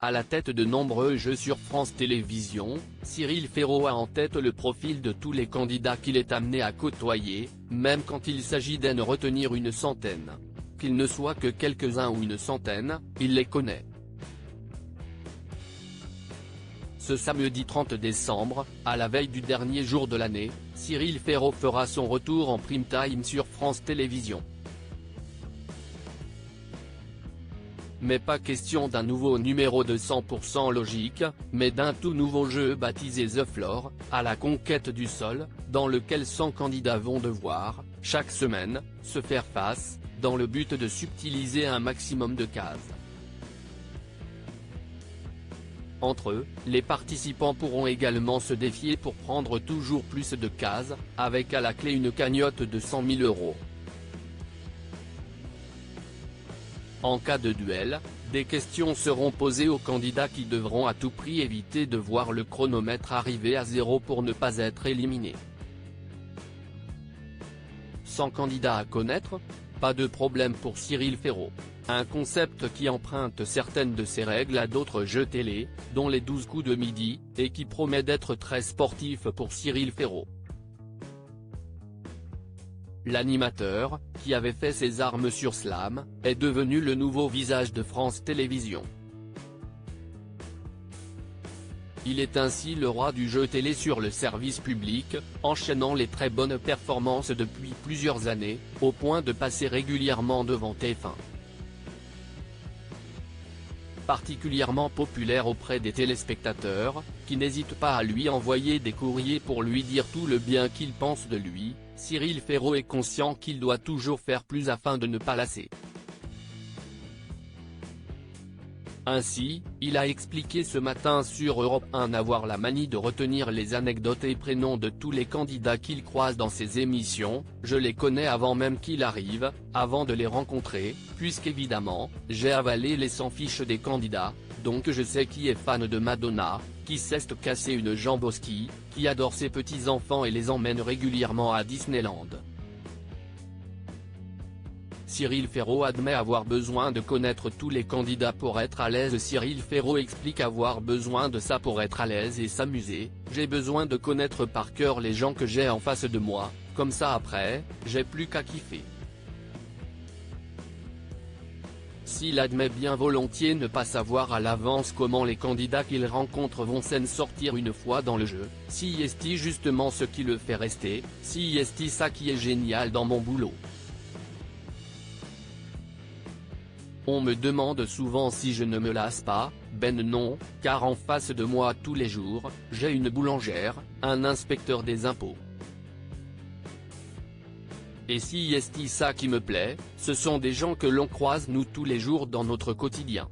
À la tête de nombreux jeux sur France Télévisions, Cyril Ferraud a en tête le profil de tous les candidats qu'il est amené à côtoyer, même quand il s'agit d'en retenir une centaine. Qu'ils ne soient que quelques-uns ou une centaine, il les connaît. Ce samedi 30 décembre, à la veille du dernier jour de l'année, Cyril Ferraud fera son retour en prime time sur France Télévisions. Mais pas question d'un nouveau numéro de 100% logique, mais d'un tout nouveau jeu baptisé The Floor, à la conquête du sol, dans lequel 100 candidats vont devoir, chaque semaine, se faire face, dans le but de subtiliser un maximum de cases. Entre eux, les participants pourront également se défier pour prendre toujours plus de cases, avec à la clé une cagnotte de 100 000 €. En cas de duel, des questions seront posées aux candidats qui devront à tout prix éviter de voir le chronomètre arriver à 0 pour ne pas être éliminés. 100 candidats à connaître ? Pas de problème pour Cyril Ferraud. Un concept qui emprunte certaines de ses règles à d'autres jeux télé, dont les 12 coups de midi, et qui promet d'être très sportif pour Cyril Ferraud. L'animateur, qui avait fait ses armes sur Slam, est devenu le nouveau visage de France Télévisions. Il est ainsi le roi du jeu télé sur le service public, enchaînant les très bonnes performances depuis plusieurs années, au point de passer régulièrement devant TF1. Particulièrement populaire auprès des téléspectateurs, qui n'hésitent pas à lui envoyer des courriers pour lui dire tout le bien qu'ils pensent de lui, Cyril Ferraud est conscient qu'il doit toujours faire plus afin de ne pas lasser. Ainsi, il a expliqué ce matin sur Europe 1 avoir la manie de retenir les anecdotes et prénoms de tous les candidats qu'il croise dans ses émissions. Je les connais avant même qu'il arrive, avant de les rencontrer, puisqu'évidemment, j'ai avalé les 100 fiches des candidats, donc je sais qui est fan de Madonna, qui sait se casser une jambe au ski, qui adore ses petits-enfants et les emmène régulièrement à Disneyland. Cyril Ferraud admet avoir besoin de connaître tous les candidats pour être à l'aise. Cyril Ferraud explique avoir besoin de ça pour être à l'aise et s'amuser. J'ai besoin de connaître par cœur les gens que j'ai en face de moi, comme ça après, j'ai plus qu'à kiffer. S'il admet bien volontiers ne pas savoir à l'avance comment les candidats qu'il rencontre vont s'en sortir une fois dans le jeu, si est-il justement ce qui le fait rester, si est-il ça qui est génial dans mon boulot. On me demande souvent si je ne me lasse pas, ben non, car en face de moi tous les jours, j'ai une boulangère, un inspecteur des impôts. Et si est ça qui me plaît, ce sont des gens que l'on croise nous tous les jours dans notre quotidien.